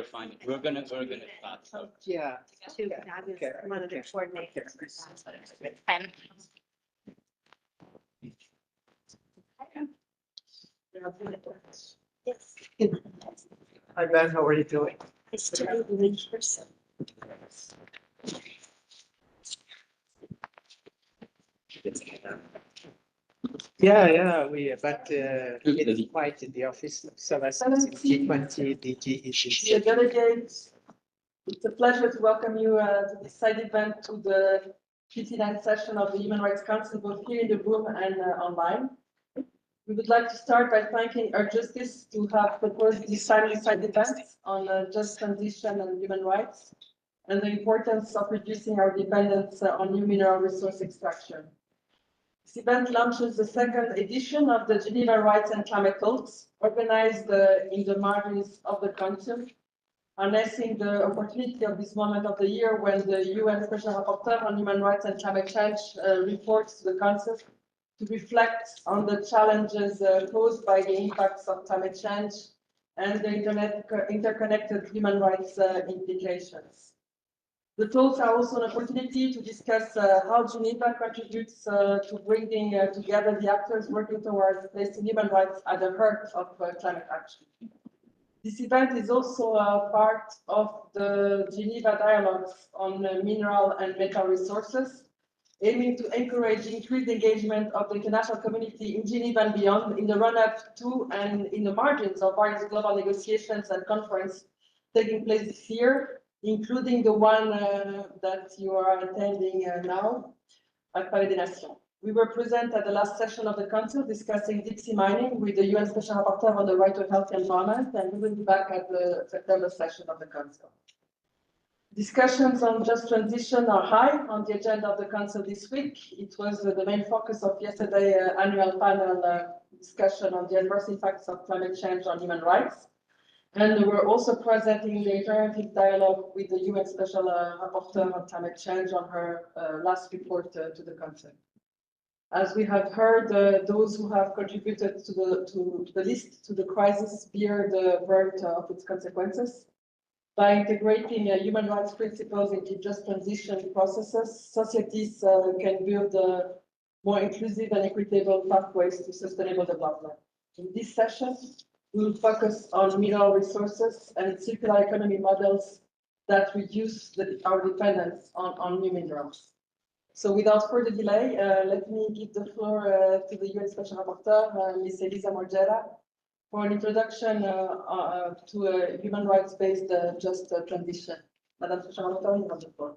you're fine. We're gonna start. So. Yeah. One of the coordinators. Yes. Hi Ben, how are you doing? It's to be in person. Yeah, but it's quiet in the office. So that's G20 DG issues. Dear delegates, it's a pleasure to welcome you to this side event to the 59th session of the Human Rights Council, both here in the room and online. We would like to start by thanking our justice to have proposed this timely side event on just transition and human rights and the importance of reducing our dependence on new mineral resource extraction. This event launches the second edition of the Geneva Rights and Climate Talks, organized in the margins of the Council, harnessing the opportunity of this moment of the year when the UN Special Rapporteur on Human Rights and Climate Change reports to the Council to reflect on the challenges posed by the impacts of climate change and the interconnected human rights implications. The talks are also an opportunity to discuss how Geneva contributes to bringing together the actors working towards placing human rights at the heart of climate action. This event is also a part of the Geneva Dialogues on mineral and metal resources, aiming to encourage increased engagement of the international community in Geneva and beyond in the run-up to and in the margins of various global negotiations and conferences taking place this year, including the one that you are attending now at Palais des Nations. We were present at the last session of the Council discussing deep sea mining with the UN Special Rapporteur on the right to a healthy environment, and we will be back at the September session of the Council. Discussions on just transition are high on the agenda of the Council this week. It was the main focus of yesterday's annual panel discussion on the adverse effects of climate change on human rights. And we're also presenting the interactive dialogue with the UN Special Rapporteur on climate change on her last report to the Council. As we have heard, those who have contributed to the list to the crisis bear the brunt of its consequences. By integrating human rights principles into just transition processes, societies can build more inclusive and equitable pathways to sustainable development. In this session, we will focus on mineral resources and circular economy models that reduce our dependence on new minerals. So without further delay, let me give the floor to the UN Special Rapporteur, Ms. Elisa Morgera, for an introduction to a human rights-based just transition. Madam Special Rapporteur, you have the floor.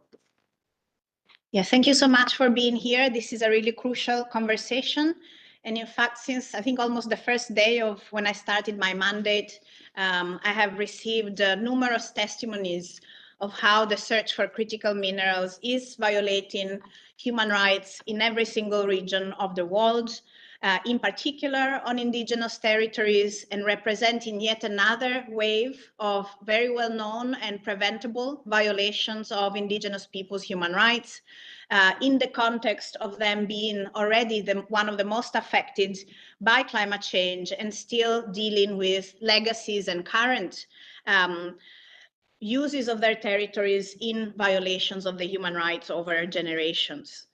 Yeah, thank you so much for being here. This is a really crucial conversation. And in fact, since I think almost the first day of when I started my mandate, I have received numerous testimonies of how the search for critical minerals is violating human rights in every single region of the world, in particular on indigenous territories, and representing yet another wave of very well-known and preventable violations of indigenous peoples' human rights, in the context of them being already one of the most affected by climate change and still dealing with legacies and current uses of their territories in violations of the human rights over generations.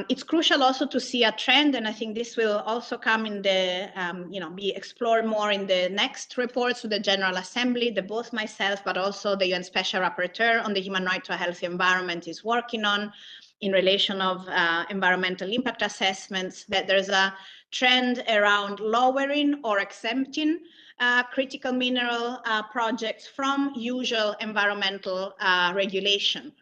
It's crucial also to see a trend, and I think this will also come in the, be explored more in the next reports to the General Assembly that both myself, but also the UN Special Rapporteur on the human right to a healthy environment is working on in relation of environmental impact assessments, that there's a trend around lowering or exempting critical mineral projects from usual environmental regulation.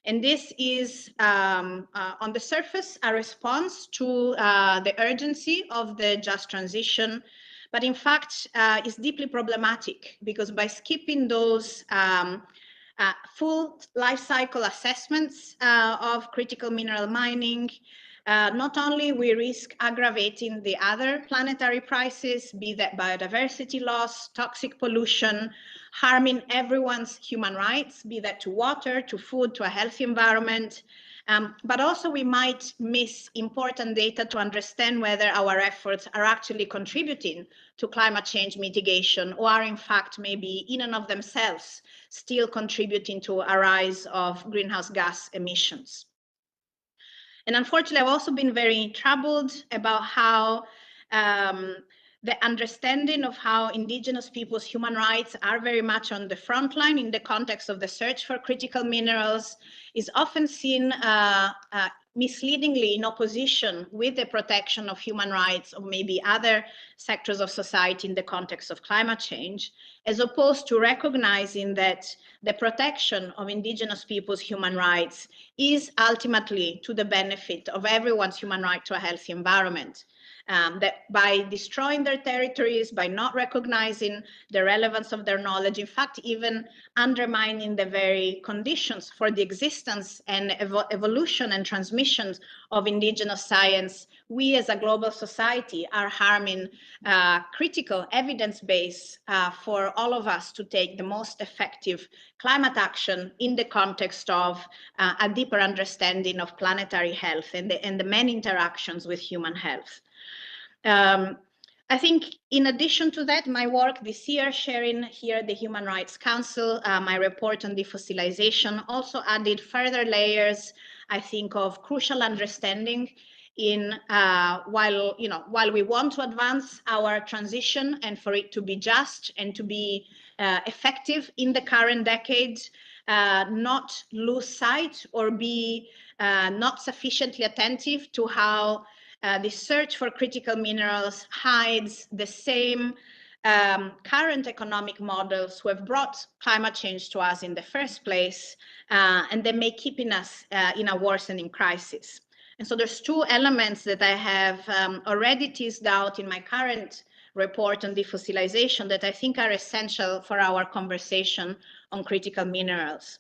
And this is, on the surface, a response to the urgency of the just transition, but in fact is deeply problematic, because by skipping those full life cycle assessments of critical mineral mining, not only we risk aggravating the other planetary crises, be that biodiversity loss, toxic pollution, harming everyone's human rights, be that to water, to food, to a healthy environment, But also we might miss important data to understand whether our efforts are actually contributing to climate change mitigation or are in fact maybe in and of themselves still contributing to a rise of greenhouse gas emissions. And unfortunately, I've also been very troubled about how the understanding of how indigenous peoples' human rights are very much on the front line in the context of the search for critical minerals is often seen misleadingly in opposition with the protection of human rights or maybe other sectors of society in the context of climate change, as opposed to recognizing that the protection of indigenous peoples' human rights is ultimately to the benefit of everyone's human right to a healthy environment. That by destroying their territories, by not recognizing the relevance of their knowledge, in fact, even undermining the very conditions for the existence and evolution and transmission of indigenous science, we as a global society are harming critical evidence base for all of us to take the most effective climate action in the context of a deeper understanding of planetary health and the many interactions with human health. I think in addition to that, my work this year, sharing here at the Human Rights Council, my report on defossilization also added further layers, I think, of crucial understanding in while we want to advance our transition and for it to be just and to be effective in the current decade, not lose sight or be not sufficiently attentive to how the search for critical minerals hides the same current economic models who have brought climate change to us in the first place, and they may keep us in a worsening crisis. And so there's two elements that I have already teased out in my current report on defossilization that I think are essential for our conversation on critical minerals.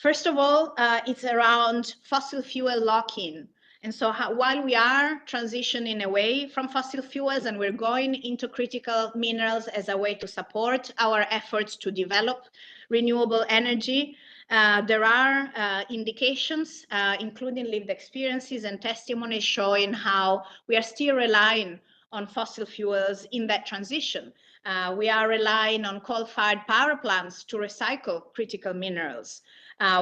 First of all, it's around fossil fuel lock-in. And so while we are transitioning away from fossil fuels and we're going into critical minerals as a way to support our efforts to develop renewable energy, there are indications, including lived experiences and testimonies showing how we are still relying on fossil fuels in that transition. We are relying on coal-fired power plants to recycle critical minerals.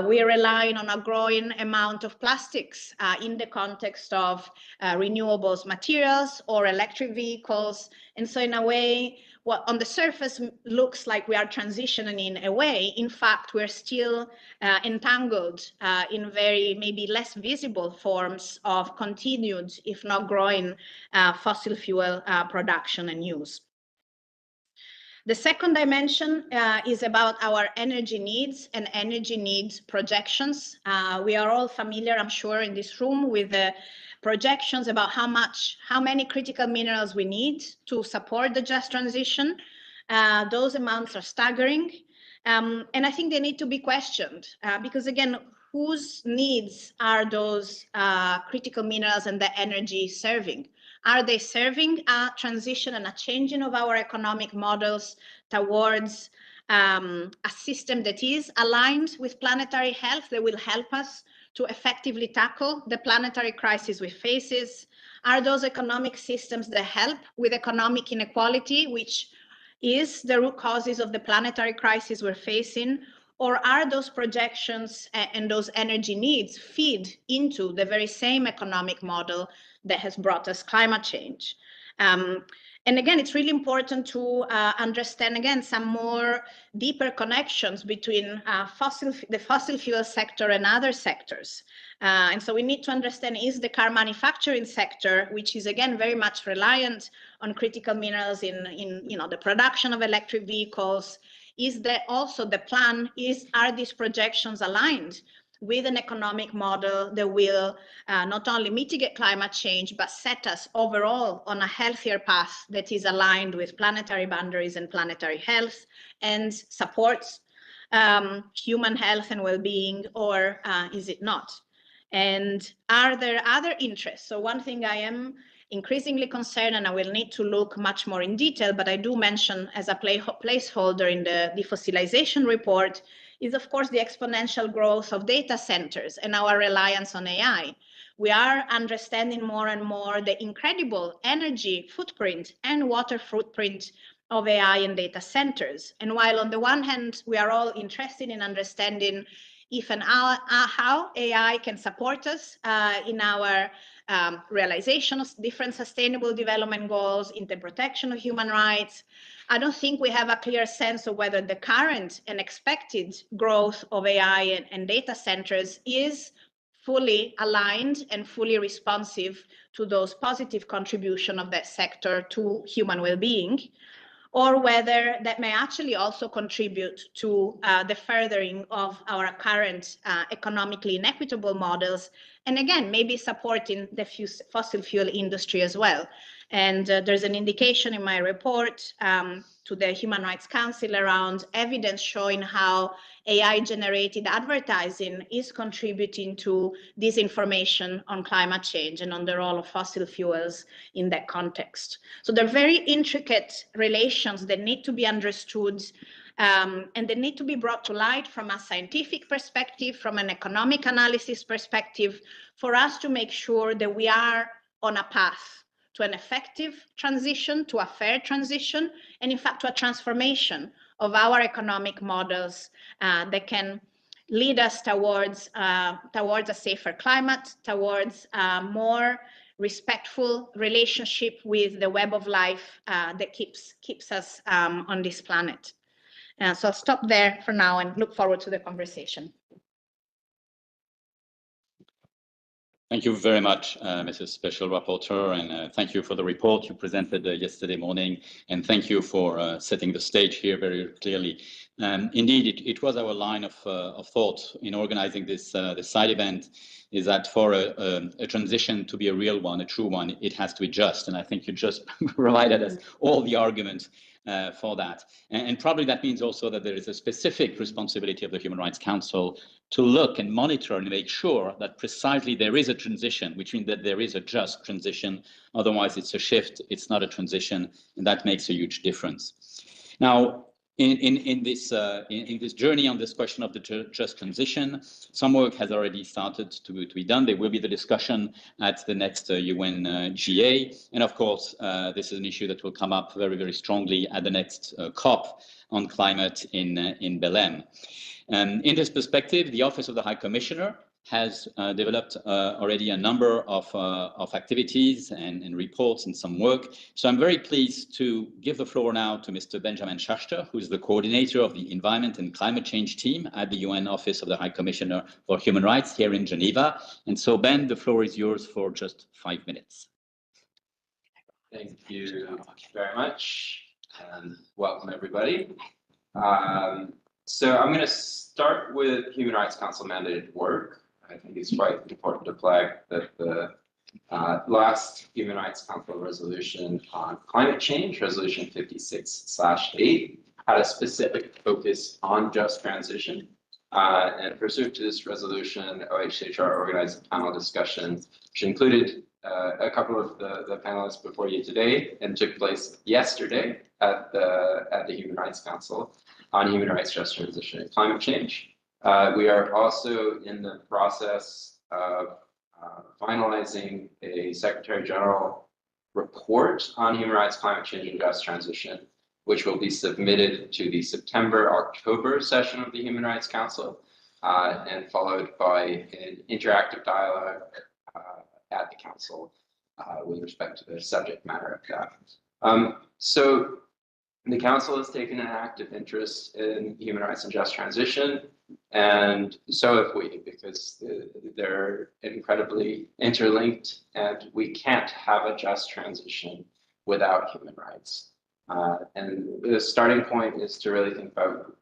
We are relying on a growing amount of plastics in the context of renewables materials or electric vehicles. And so in a way, what on the surface looks like we are transitioning away, in fact, we're still entangled in very maybe less visible forms of continued, if not growing, fossil fuel production and use. The second dimension is about our energy needs and energy needs projections. We are all familiar, I'm sure, in this room with the projections about how many critical minerals we need to support the just transition. Those amounts are staggering. And I think they need to be questioned because, again, whose needs are those critical minerals and the energy serving? Are they serving a transition and a changing of our economic models towards a system that is aligned with planetary health that will help us to effectively tackle the planetary crisis we face? Are those economic systems that help with economic inequality, which is the root causes of the planetary crisis we're facing? Or are those projections and those energy needs feed into the very same economic model that has brought us climate change? And again, it's really important to understand, again, some more deeper connections between the fossil fuel sector and other sectors. And so we need to understand, is the car manufacturing sector, which is, again, very much reliant on critical minerals in the production of electric vehicles, is that also the plan, are these projections aligned with an economic model that will not only mitigate climate change, but set us overall on a healthier path that is aligned with planetary boundaries and planetary health and supports human health and well-being, or is it not? And are there other interests? So one thing I am increasingly concerned, and I will need to look much more in detail, but I do mention as a placeholder in the defossilization report, is, of course, the exponential growth of data centers and our reliance on AI. We are understanding more and more the incredible energy footprint and water footprint of AI and data centers. And while on the one hand, we are all interested in understanding if and how AI can support us in our realization of different sustainable development goals, in the protection of human rights, I don't think we have a clear sense of whether the current and expected growth of AI and data centers is fully aligned and fully responsive to those positive contributions of that sector to human well-being, or whether that may actually also contribute to the furthering of our current economically inequitable models, and again, maybe supporting the fossil fuel industry as well. And there's an indication in my report to the Human Rights Council around evidence showing how AI-generated advertising is contributing to disinformation on climate change and on the role of fossil fuels in that context. So there are very intricate relations that need to be understood and they need to be brought to light from a scientific perspective, from an economic analysis perspective, for us to make sure that we are on a path to an effective transition, to a fair transition, and in fact to a transformation of our economic models that can lead us towards a safer climate, towards a more respectful relationship with the web of life that keeps us on this planet. So I'll stop there for now and look forward to the conversation. Thank you very much, Mrs. Special Rapporteur, and thank you for the report you presented yesterday morning, and thank you for setting the stage here very clearly. Indeed, it was our line of thought in organizing this side event, is that for a transition to be a real one, a true one, it has to be just, and I think you just provided us all the arguments for that. And probably that means also that there is a specific responsibility of the Human Rights Council to look and monitor and make sure that precisely there is a transition, which means that there is a just transition. Otherwise, it's a shift, it's not a transition, and that makes a huge difference. Now, in this journey on this question of the just transition, some work has already started to be done. There will be the discussion at the next UN GA, and of course, this is an issue that will come up very, very strongly at the next COP on climate in Belém. In this perspective, the Office of the High Commissioner has developed already a number of activities and reports and some work. So I'm very pleased to give the floor now to Mr. Benjamin Schachter, who is the coordinator of the Environment and Climate Change team at the UN Office of the High Commissioner for Human Rights here in Geneva. And so, Ben, the floor is yours for just 5 minutes. Thank you very much, and welcome everybody. So I'm going to start with Human Rights Council mandated work. I think it's quite important to flag that the last Human Rights Council resolution on climate change, resolution 56/8, had a specific focus on just transition. And pursuant to this resolution, OHCHR organized a panel discussion, which included a couple of the panelists before you today, and took place yesterday at the Human Rights Council on human rights, just transition, and climate change. We are also in the process of finalizing a Secretary General report on human rights, climate change, and just transition, which will be submitted to the September-October session of the Human Rights Council, and followed by an interactive dialogue at the Council with respect to the subject matter of that. So the Council has taken an active interest in human rights and just transition, and so have we, because they're incredibly interlinked, and we can't have a just transition without human rights. And the starting point is to really think about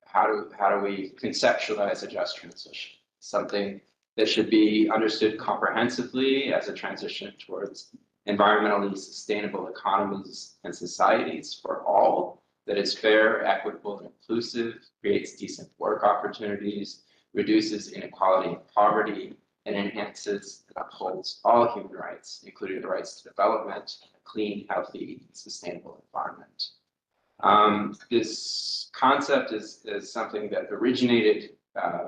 how do we conceptualize a just transition, something that should be understood comprehensively as a transition towards environmentally sustainable economies and societies for all, that is fair, equitable, and inclusive, creates decent work opportunities, reduces inequality and poverty, and enhances and upholds all human rights, including the rights to development, a clean, healthy, and sustainable environment. This concept is something that originated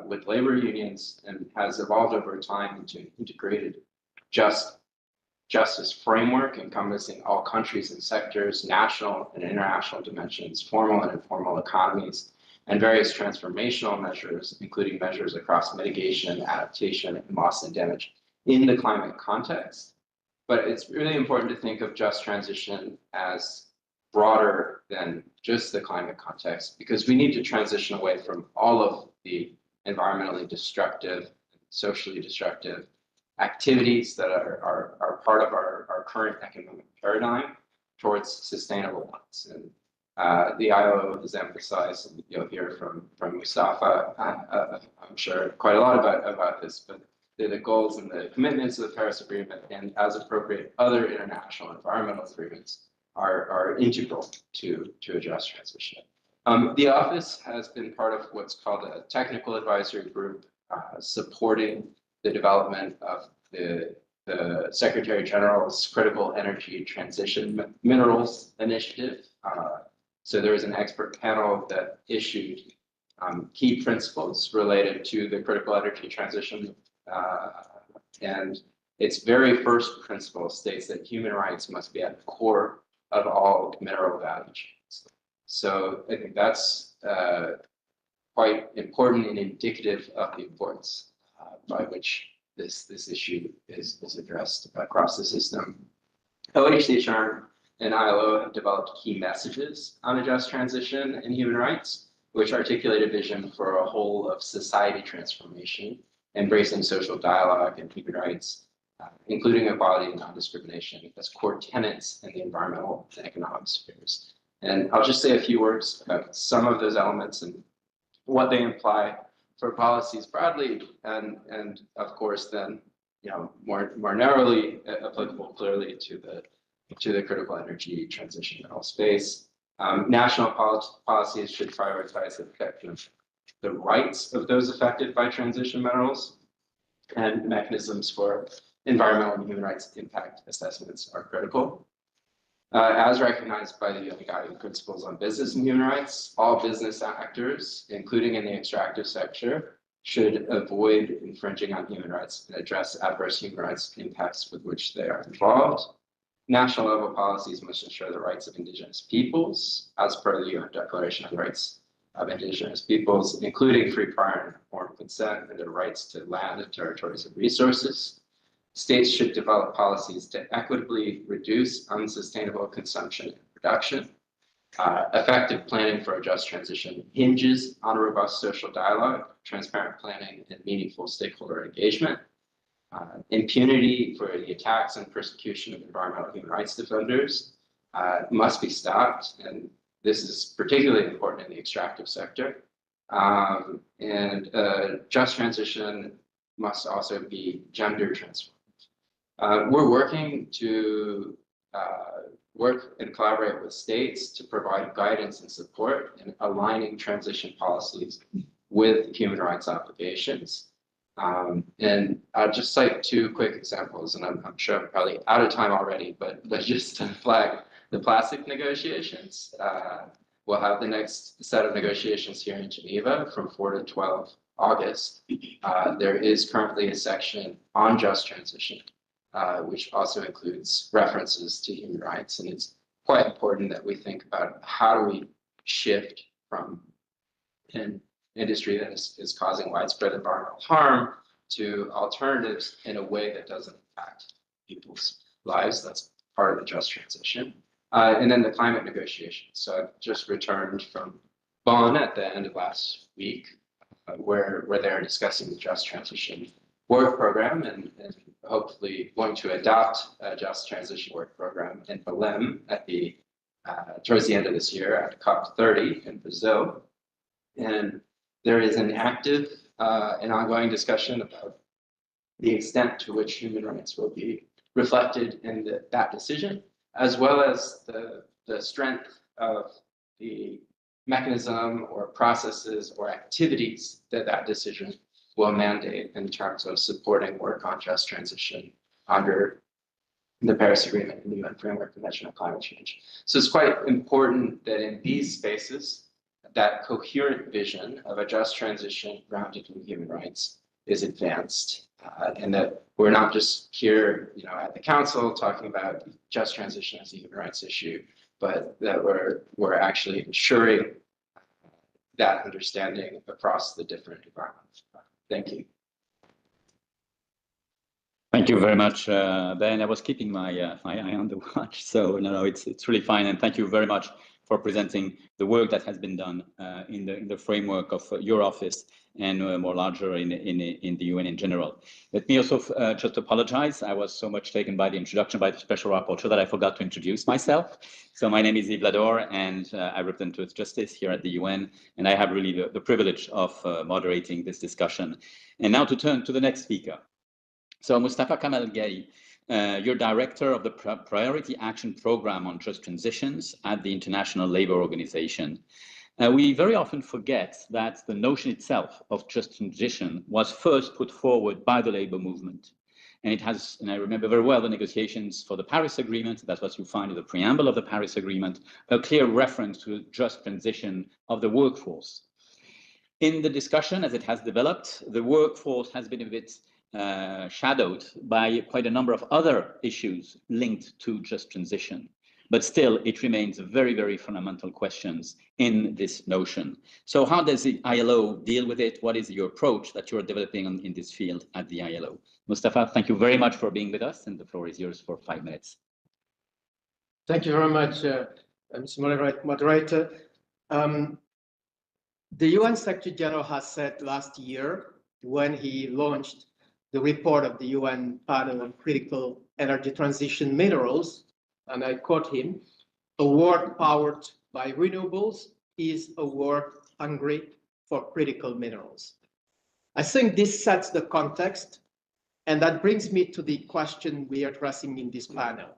with labor unions and has evolved over time into an integrated justice framework encompassing all countries and sectors, national and international dimensions, formal and informal economies, and various transformational measures, including measures across mitigation, adaptation, and loss and damage in the climate context. But it's really important to think of just transition as broader than just the climate context, because we need to transition away from all of the environmentally destructive, socially destructive activities that are part of our current economic paradigm towards sustainable ones. And the ILO has emphasized, and you'll hear from Mustafa, I'm sure, quite a lot about this, but the goals and the commitments of the Paris Agreement, and as appropriate, other international environmental agreements are integral to a just transition. The office has been part of what's called a technical advisory group supporting the development of the Secretary General's Critical Energy Transition Minerals Initiative. So there was an expert panel that issued key principles related to the critical energy transition. And its very first principle states that human rights must be at the core of all mineral value chains. So I think that's quite important and indicative of the importance by which this issue is addressed across the system. OHCHR and ILO have developed key messages on a just transition and human rights, which articulate a vision for a whole of society transformation, embracing social dialogue and human rights, including equality and non-discrimination as core tenets in the environmental and economic spheres. And I'll just say a few words about some of those elements and what they imply for policies broadly, and of course then, more narrowly applicable clearly to the critical energy transition mineral space. National policies should prioritize the protection of the rights of those affected by transition minerals, and mechanisms for environmental and human rights impact assessments are critical. As recognized by the UN Guiding Principles on Business and Human Rights, all business actors, including in the extractive sector, should avoid infringing on human rights and address adverse human rights impacts with which they are involved. National level policies must ensure the rights of indigenous peoples, as per the UN Declaration on the Rights of Indigenous Peoples, including free, prior, and informed consent, and their rights to land and territories and resources. States should develop policies to equitably reduce unsustainable consumption and production. Effective planning for a just transition hinges on a robust social dialogue, transparent planning, and meaningful stakeholder engagement. Impunity for the attacks and persecution of environmental human rights defenders must be stopped, and this is particularly important in the extractive sector. And just transition must also be gender transformed. We're working to work and collaborate with states to provide guidance and support in aligning transition policies with human rights obligations. And I'll just cite two quick examples, and I'm sure I'm probably out of time already, but just to flag the plastic negotiations. We'll have the next set of negotiations here in Geneva from 4 to 12 August. There is currently a section on just transition, which also includes references to human rights. And it's quite important that we think about how do we shift from an industry that is causing widespread environmental harm to alternatives in a way that doesn't impact people's lives. That's part of the just transition. And then the climate negotiations. So I've just returned from Bonn at the end of last week, where they're discussing the just transition work program and hopefully going to adopt a just transition work program in Belém at towards the end of this year at COP30 in Brazil. And there is an active and ongoing discussion about the extent to which human rights will be reflected in that decision, as well as the strength of the mechanism or processes or activities that decision will mandate in terms of supporting work on just transition under the Paris Agreement and the UN Framework Convention on Climate Change. So it's quite important that in these spaces, that coherent vision of a just transition grounded in human rights is advanced, and that we're not just here, at the council talking about just transition as a human rights issue, but that we're actually ensuring that understanding across the different environments. Thank you. Thank you very much, Ben. I was keeping my eye on the watch, so no, it's really fine. And thank you very much for presenting the work that has been done in the framework of your office and more larger in the UN in general. Let me also just apologize. I was so much taken by the introduction by the special rapporteur that I forgot to introduce myself. So my name is Yves Lador, and I represent Truth Justice here at the UN, and I have really the privilege of moderating this discussion. And now to turn to the next speaker. So Mustafa Kamal Ghai, you're director of the Priority Action Program on Just Transitions at the International Labour Organization. We very often forget that the notion itself of just transition was first put forward by the labour movement. And it has, and I remember very well the negotiations for the Paris Agreement, that's what you find in the preamble of the Paris Agreement, a clear reference to just transition of the workforce. In the discussion as it has developed, the workforce has been a bit shadowed by quite a number of other issues linked to just transition. But still, it remains very, very fundamental questions in this notion. So how does the ILO deal with it? What is your approach that you're developing in this field at the ILO? Mustafa, thank you very much for being with us, and the floor is yours for 5 minutes. Thank you very much, Mr. Moderator. The UN Secretary General has said last year, when he launched the report of the UN panel on critical energy transition minerals, and I quote him, "A world powered by renewables is a world hungry for critical minerals." I think this sets the context, and that brings me to the question we are addressing in this panel.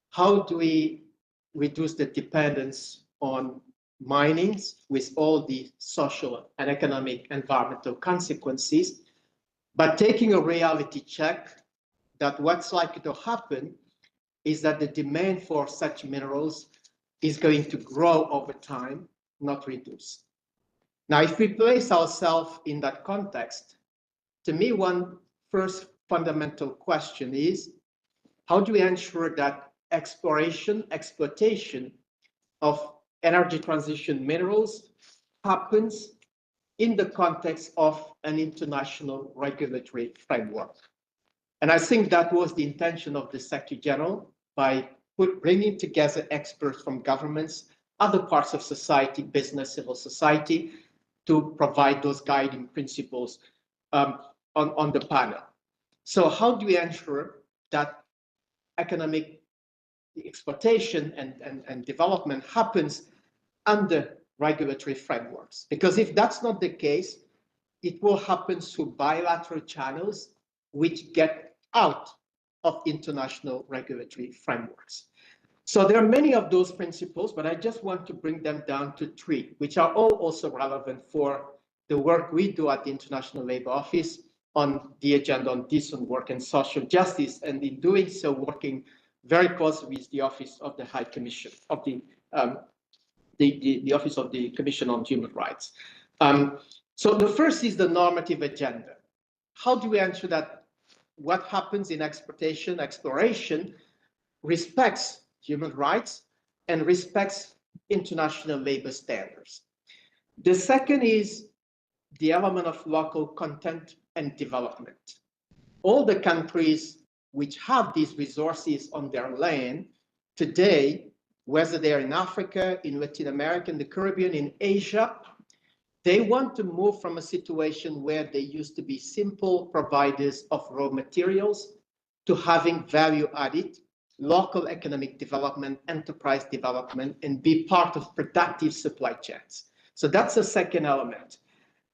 How do we reduce the dependence on mining with all the social and economic environmental consequences, but taking a reality check that what's likely to happen is that the demand for such minerals is going to grow over time, not reduce. Now, if we place ourselves in that context, to me, one first fundamental question is, how do we ensure that exploitation of energy transition minerals happens in the context of an international regulatory framework? And I think that was the intention of the Secretary General by bringing together experts from governments, other parts of society, business, civil society, to provide those guiding principles on the panel. So how do we ensure that economic exploitation and development happens under regulatory frameworks? Because if that's not the case, it will happen through bilateral channels which get out of international regulatory frameworks. So there are many of those principles, but I just want to bring them down to 3, which are all also relevant for the work we do at the International Labour Office on the agenda on decent work and social justice, and in doing so, working very closely with the Office of the High Commission, of the Office of the Commission on Human Rights. So the first is the normative agenda. How do we ensure that what happens in exploration respects human rights and respects international labor standards? The second is the element of local content and development. All the countries which have these resources on their land today, whether they're in Africa, in Latin America, in the Caribbean, in Asia, they want to move from a situation where they used to be simple providers of raw materials to having value added, local economic development, enterprise development, and be part of productive supply chains. So that's the second element.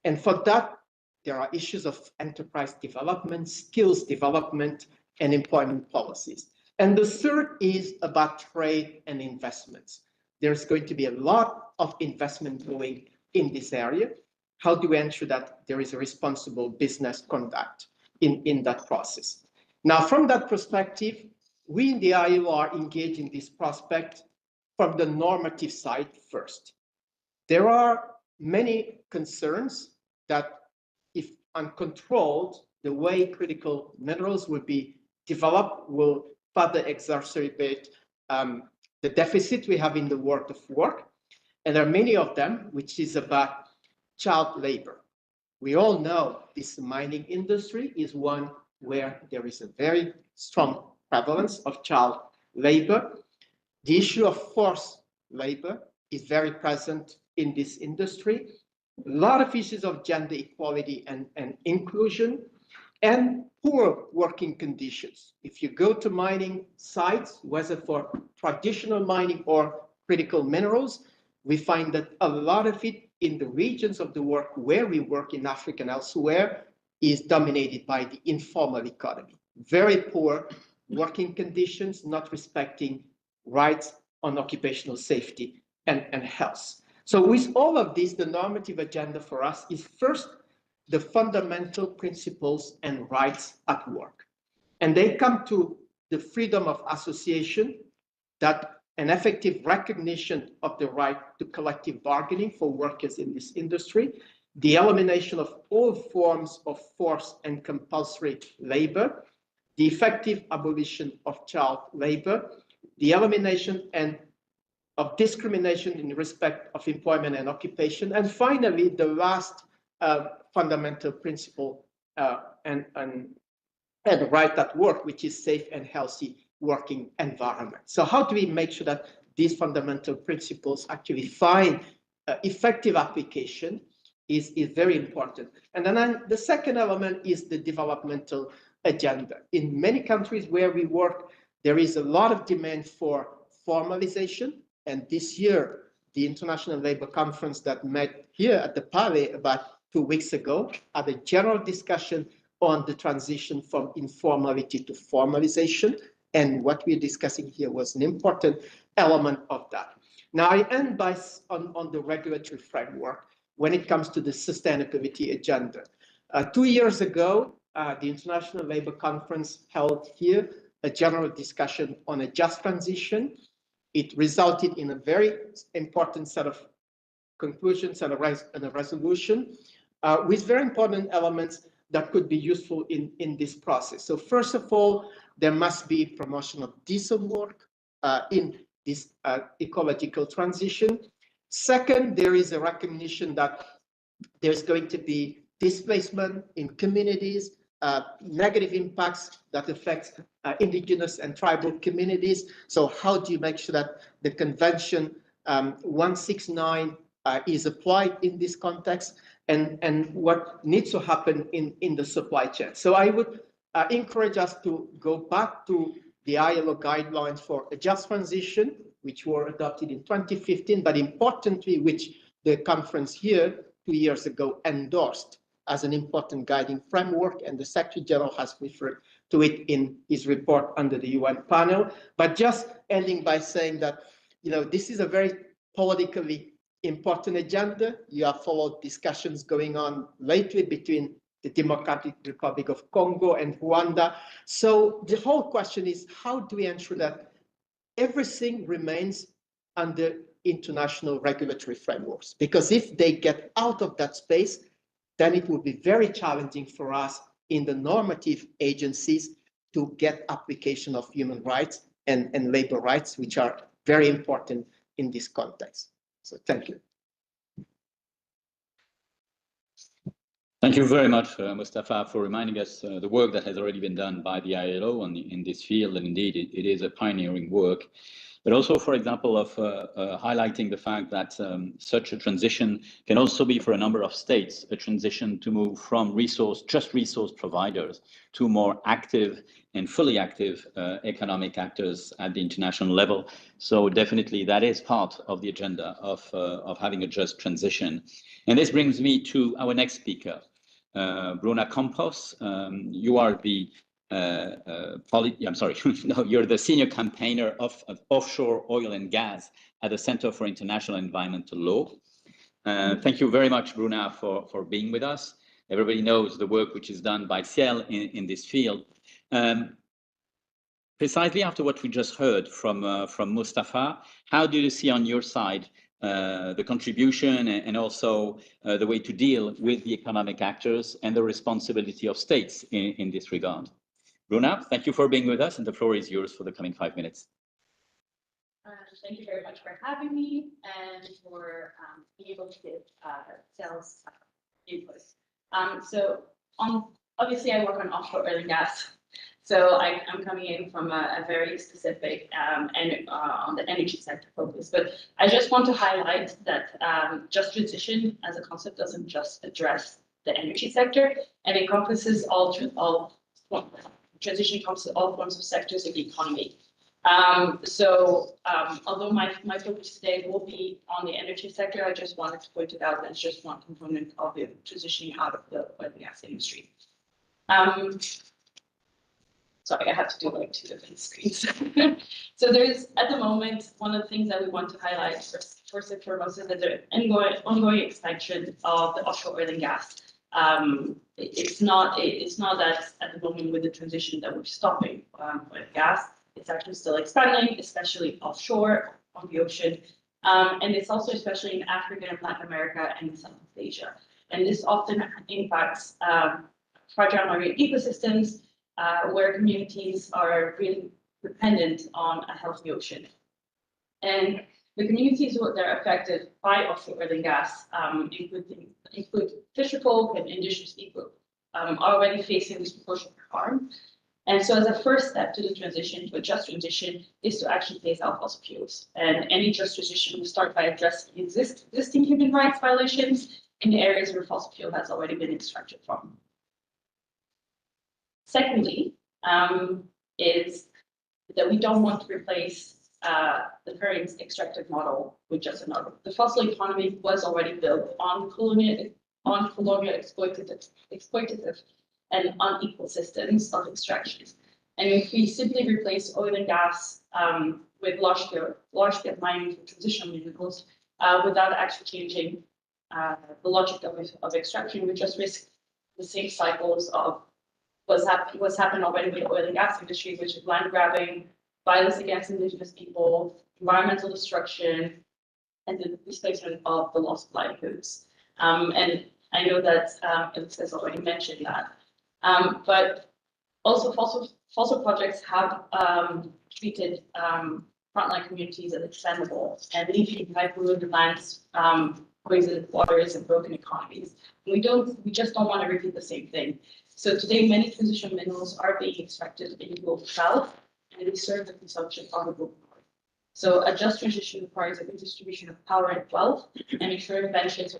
And for that, there are issues of enterprise development, skills development, and employment policies. And the third is about trade and investments. There's going to be a lot of investment going in this area. How do we ensure that there is a responsible business conduct in that process? Now, from that perspective, we in the ILO are engaging this prospect from the normative side first. There are many concerns that if uncontrolled, the way critical minerals will be developed will further exacerbate the deficit we have in the world of work. And there are many of them, which is about child labor. We all know this mining industry is one where there is a very strong prevalence of child labor. The issue of forced labor is very present in this industry. A lot of issues of gender equality and inclusion, and poor working conditions. If you go to mining sites, whether for traditional mining or critical minerals, we find that a lot of it in the regions of the work where we work in Africa and elsewhere is dominated by the informal economy. Very poor working conditions, not respecting rights on occupational safety and health. So with all of this, the normative agenda for us is first the fundamental principles and rights at work. And they come to the freedom of association, that an effective recognition of the right to collective bargaining for workers in this industry, the elimination of all forms of forced and compulsory labor, the effective abolition of child labor, the elimination of discrimination in respect of employment and occupation, and finally, the last fundamental principle and right at work, which is safe and healthy working environment. So how do we make sure that these fundamental principles actually find effective application is very important. And then the second element is the developmental agenda. In many countries where we work, there is a lot of demand for formalization. And this year, the International Labour Conference that met here at the Palais about 2 weeks ago had a general discussion on the transition from informality to formalization. And what we're discussing here was an important element of that. Now, I end by on the regulatory framework when it comes to the sustainability agenda. 2 years ago, the International Labour Conference held here a general discussion on a just transition. It resulted in a very important set of conclusions and a resolution with very important elements that could be useful in this process. So first of all, there must be promotion of decent work in this ecological transition. Second, there is a recognition that there's going to be displacement in communities, negative impacts that affect indigenous and tribal communities. So how do you make sure that the Convention 169 is applied in this context, and what needs to happen in the supply chain? So I would encourage us to go back to the ILO guidelines for a just transition, which were adopted in 2015, but importantly, which the conference here 2 years ago endorsed as an important guiding framework, and the Secretary General has referred to it in his report under the UN panel. But just ending by saying that, you know, this is a very politically important agenda. You have followed discussions going on lately between the Democratic Republic of Congo and Rwanda. So the whole question is, how do we ensure that everything remains under international regulatory frameworks? Because if they get out of that space, then it will be very challenging for us in the normative agencies to get application of human rights and labor rights, which are very important in this context. So thank you. Thank you very much, Mustafa, for reminding us the work that has already been done by the ILO in this field. And indeed, it is a pioneering work. But also, for example, of highlighting the fact that such a transition can also be for a number of states, a transition to move from just resource providers to more active and fully active economic actors at the international level. So definitely that is part of the agenda of having a just transition. And this brings me to our next speaker, Bruna Campos. You are the no, you're the senior campaigner of offshore oil and gas at the Center for International Environmental Law. Thank you very much, Bruna, for being with us. Everybody knows the work which is done by Ciel in this field. precisely after what we just heard from Mustafa, how do you see on your side the contribution and also the way to deal with the economic actors and the responsibility of states in this regard? Bruna, thank you for being with us, and the floor is yours for the coming 5 minutes. Thank you very much for having me and for being able to give sales input. So obviously I work on offshore oil and gas. So I'm coming in from a very specific and on the energy sector focus. But I just want to highlight that just transition as a concept doesn't just address the energy sector, and it encompasses all transition encompasses all forms of sectors of the economy. Although my focus today will be on the energy sector, I just wanted to point it out as just one component of the transitioning out of the oil and gas industry. Sorry, I have to do like 2 different screens. So there's, at the moment, one of the things that we want to highlight first and foremost is that the ongoing expansion of the offshore oil and gas. It's not that at the moment with the transition that we're stopping oil and gas. It's actually still expanding, especially offshore on the ocean. And it's also especially in Africa and Latin America and Southeast Asia. And this often impacts fragile marine ecosystems where communities are really dependent on a healthy ocean. And the communities that are affected by offshore oil and gas include fisherfolk and indigenous people are already facing disproportionate harm. And so as a first step to the transition, to a just transition, is to actually phase out fossil fuels. And any just transition will start by addressing existing human rights violations in the areas where fossil fuel has already been extracted from. Secondly, is that we don't want to replace the current extractive model with just another. The fossil economy was already built on colonial exploitative and unequal systems of extractions. And if we simply replace oil and gas with large-scale mining for transitional minerals without actually changing the logic of extraction, we just risk the same cycles of what's happened already with the oil and gas industry, which is land grabbing, violence against indigenous people, environmental destruction, and the displacement of the lost livelihoods. And I know that Elise has already mentioned that. But also fossil projects have treated frontline communities as expendable and leaving behind polluted lands, poisoned waters, and broken economies. And we just don't want to repeat the same thing. So today, many transition minerals are being extracted in the global south, and they serve the consumption of the global north. So a just transition requires a good distribution of power and wealth, and ensuring benefits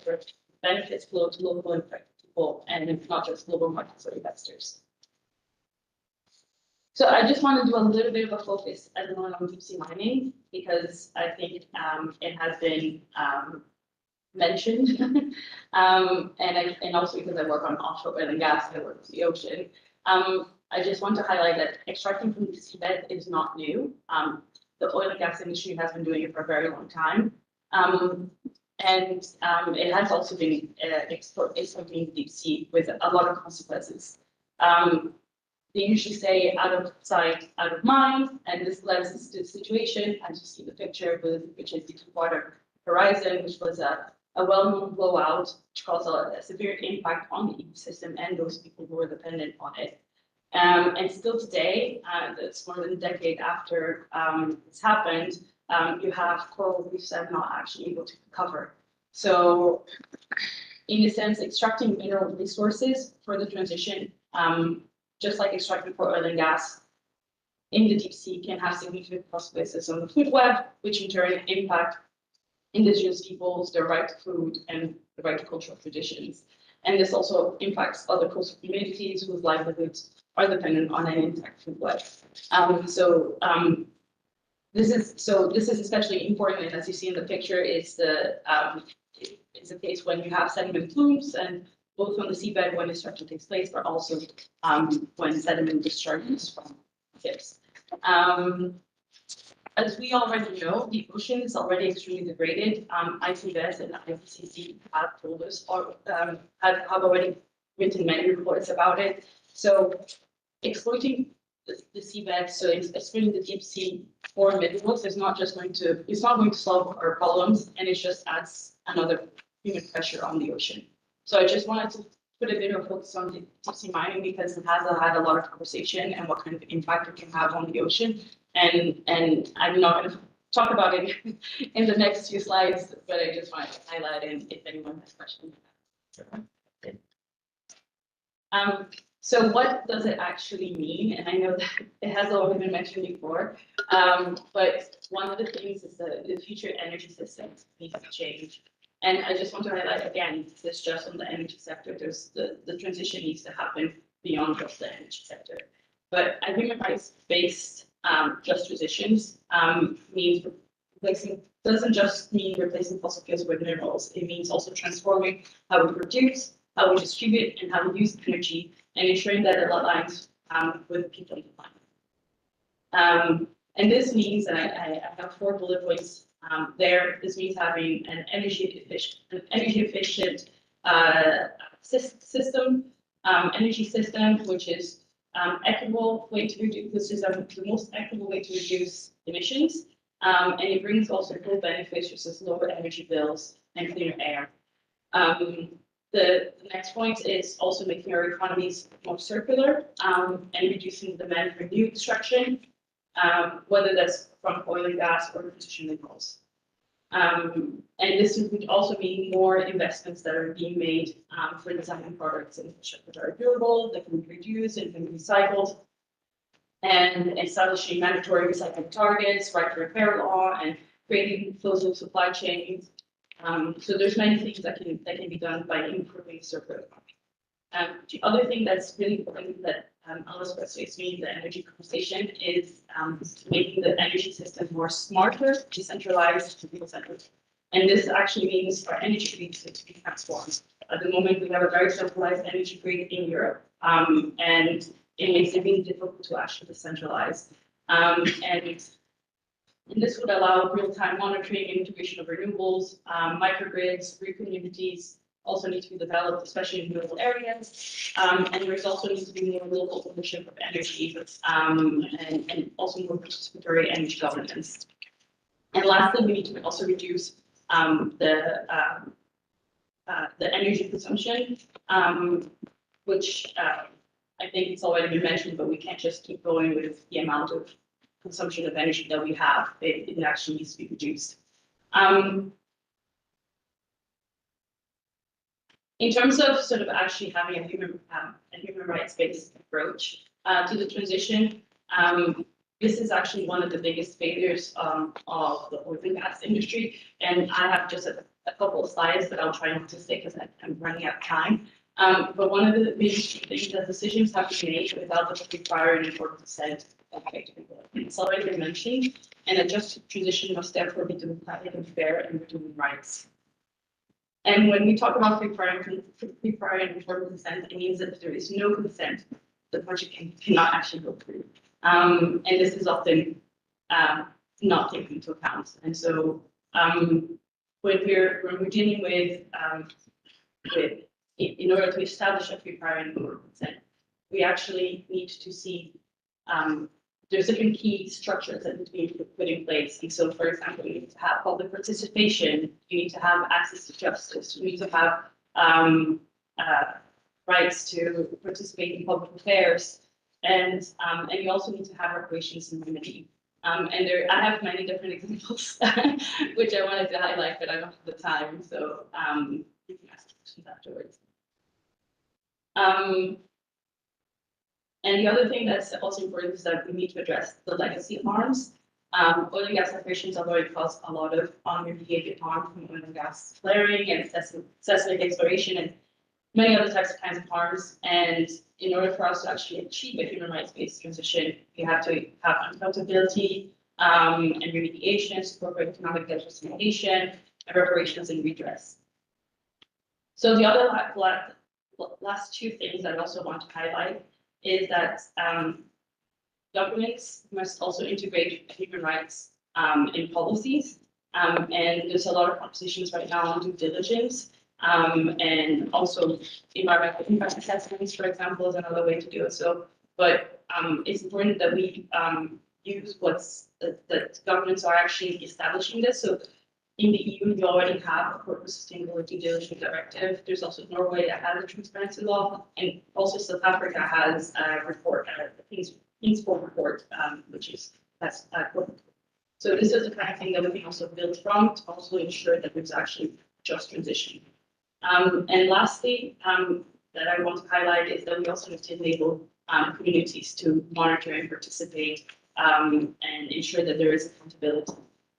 flow to local and people, and not just global markets or investors. So I just want to do a little bit of a focus at the moment on deep sea mining, because I think it has been mentioned, and also because I work on offshore oil and gas, I work with the ocean. I just want to highlight that extracting from the seabed is not new. The oil and gas industry has been doing it for a very long time. And it has also been exporting the deep sea with a lot of consequences. They usually say out of sight, out of mind, and this led us to the situation, as you see the picture, which is the Deepwater Horizon, which was a well-known blowout, which caused a severe impact on the ecosystem and those people who were dependent on it. And still today, it's more than a decade after it's happened, you have coral reefs that are not actually able to recover. So in a sense, extracting mineral resources for the transition, just like extracting for oil and gas in the deep sea, can have significant consequences on the food web, which in turn impact indigenous peoples, their right to food and the right to cultural traditions. And this also impacts other coastal communities whose livelihoods are dependent on an intact food web. This is especially important, and as you see in the picture, it's the case when you have sediment plumes, and both on the seabed when extraction takes place, but also when sediment discharges from ships. As we already know, the ocean is already extremely degraded. ICVS and IPCC have told us, or have already written many reports about it. So exploiting the seabed, so it's exploiting the deep sea for minerals is not just going to, it's not going to solve our problems, and it just adds another human pressure on the ocean. So I just wanted to put a bit of focus on deep sea mining because it has had a lot of conversation and what kind of impact it can have on the ocean. And I'm not going to talk about it in the next few slides, but I just wanted to highlight it if anyone has questions. So what does it actually mean? And I know that it has already been mentioned before, but one of the things is that the future energy systems need to change. And I just want to highlight again, this is just on the energy sector. There's the transition needs to happen beyond just the energy sector. But a human rights-based just transitions means replacing, doesn't just mean replacing fossil fuels with minerals. It means also transforming how we produce, how we distribute, and how we use energy, and ensuring that it aligns with people in the planet. And this means, and I have 4 bullet points there. This means having an energy efficient system, energy system, which is equitable way to reduce, this is the most equitable way to reduce emissions, and it brings also full benefits, such as lower energy bills and cleaner air. The next point is also making our economies more circular and reducing the demand for new extraction, whether that's from oil and gas or transition minerals. And this would also mean more investments that are being made for designing products and that are durable, that can be reused and can be recycled, and establishing mandatory recycling targets, right to repair law, and creating closed-loop supply chains. So there's many things that can be done by improving circular economy. The other thing that's really important that Alice persuades me in the energy conversation is making the energy system more smarter, decentralized, and people-centered. And this actually means our energy grid to be transformed. At the moment, we have a very centralized energy grid in Europe, and it makes it really difficult to actually decentralize. And this would allow real-time monitoring and integration of renewables, microgrids, grid communities also need to be developed, especially in rural areas. And there's also needs to be more local ownership of energy, and also more participatory energy governance. And lastly, we need to also reduce the energy consumption, which I think it's already been mentioned, but we can't just keep going with the amount of consumption of energy that we have. It actually needs to be reduced. In terms of sort of actually having a human rights-based approach to the transition, this is actually one of the biggest failures of the oil and gas industry. And I have just a couple of slides, but I'll try not to stay because I'm running out of time. But one of the biggest things that decisions have to be made without the prior and informed consent of affected people. It's already been mentioned, and a just transition must therefore be democratic and fair and with human rights. And when we talk about free prior and informed consent, it means that if there is no consent, the project cannot actually go through. And this is often not taken into account. And so when we're dealing with in order to establish a free prior and informed consent, we actually need to see there's different key structures that need to be put in place. And so, for example, you need to have public participation, you need to have access to justice, you need to have rights to participate in public affairs, and you also need to have reparations and remedy. And I have many different examples, which I wanted to highlight, but I don't have the time, so you can ask questions afterwards. And the other thing that's also important is that we need to address the legacy harms. Oil and gas operations have already caused a lot of unmitigated harm from oil and gas flaring and seismic exploration and many other types of harms. And in order for us to actually achieve a human rights-based transition, we have to have accountability and remediation, support for economic justification, and reparations and redress. So the other last two things I also want to highlight is that governments must also integrate human rights in policies. And there's a lot of conversations right now on due diligence. And also environmental impact assessments, for example, is another way to do it. So but it's important that we use that governments are actually establishing this. So in the EU, we already have a corporate sustainability diligence directive. There's also Norway that has a transparency law, and also South Africa has a report, Innsbruck report, which is that's corporate. So this is the kind of thing that we can also build from to also ensure that there's actually just transition. And lastly, that I want to highlight is that we also need to enable communities to monitor and participate and ensure that there is accountability.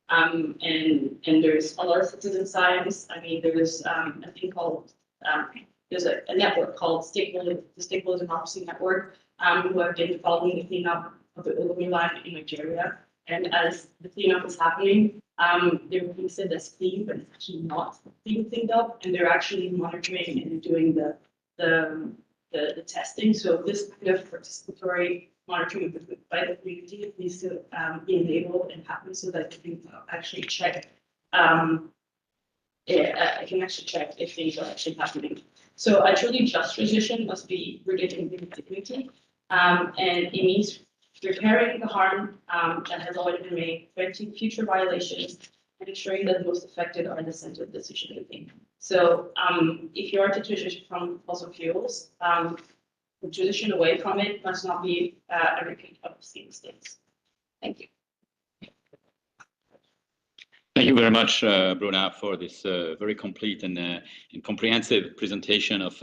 And there's a lot of citizen science. I mean, there's a thing called, there's a network called the Stakeholder Democracy Network, who have been following the cleanup of the Olumi line in Nigeria. And as the cleanup is happening, they're being said as clean, but it's actually not being cleaned up, and they're actually monitoring and doing the testing. So this kind of participatory monitoring by the community needs to be enabled and happen so that you can actually check. I can actually check if things are actually happening. So a truly just transition must be rooted in dignity, and it means repairing the harm that has already been made, preventing future violations, and ensuring that the most affected are the center of decision making. So if you are to transition from fossil fuels, the transition away from it must not be a repeat of the same mistakes. Thank you. Thank you very much, Bruna, for this very complete and comprehensive presentation of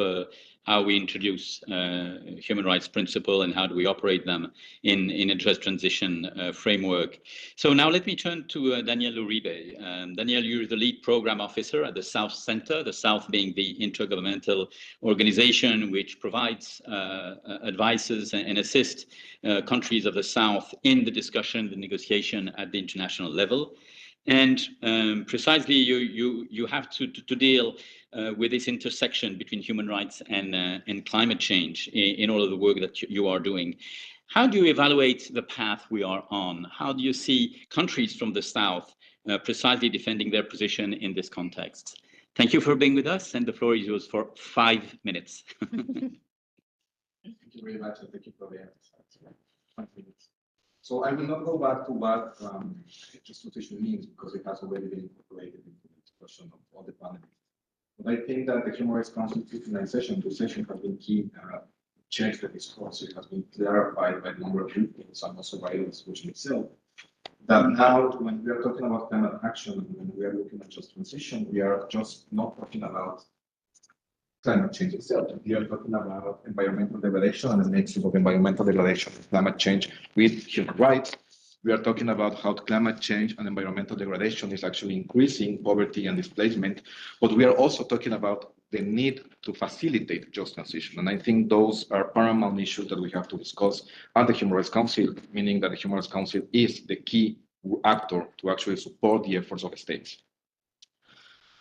how we introduce human rights principle and how do we operate them in a just transition framework. So now let me turn to Daniel Uribe. Daniel, you're the lead program officer at the South Center, the South being the intergovernmental organization which provides advices and assists countries of the South in the discussion, the negotiation at the international level. And precisely, you have to deal with this intersection between human rights and climate change in all of the work that you are doing. How do you evaluate the path we are on? How do you see countries from the South precisely defending their position in this context? Thank you for being with us, and the floor is yours for 5 minutes. Thank you very much, and thank you for the emphasis. 5 minutes. So I will not go back to what just transition means, because it has already been incorporated into the discussion of all the panelists. But I think that the Human Rights Council 59 session has been key checks the discourse. It has been clarified by a number of reports and also by the discussion itself. That now, when we are talking about climate action, when we are looking at just transition, we are just not talking about climate change itself. We are talking about environmental degradation and the nexus of environmental degradation and climate change with human rights. We are talking about how climate change and environmental degradation is actually increasing poverty and displacement, but we are also talking about the need to facilitate just transition. And I think those are paramount issues that we have to discuss at the Human Rights Council, meaning that the Human Rights Council is the key actor to actually support the efforts of the states.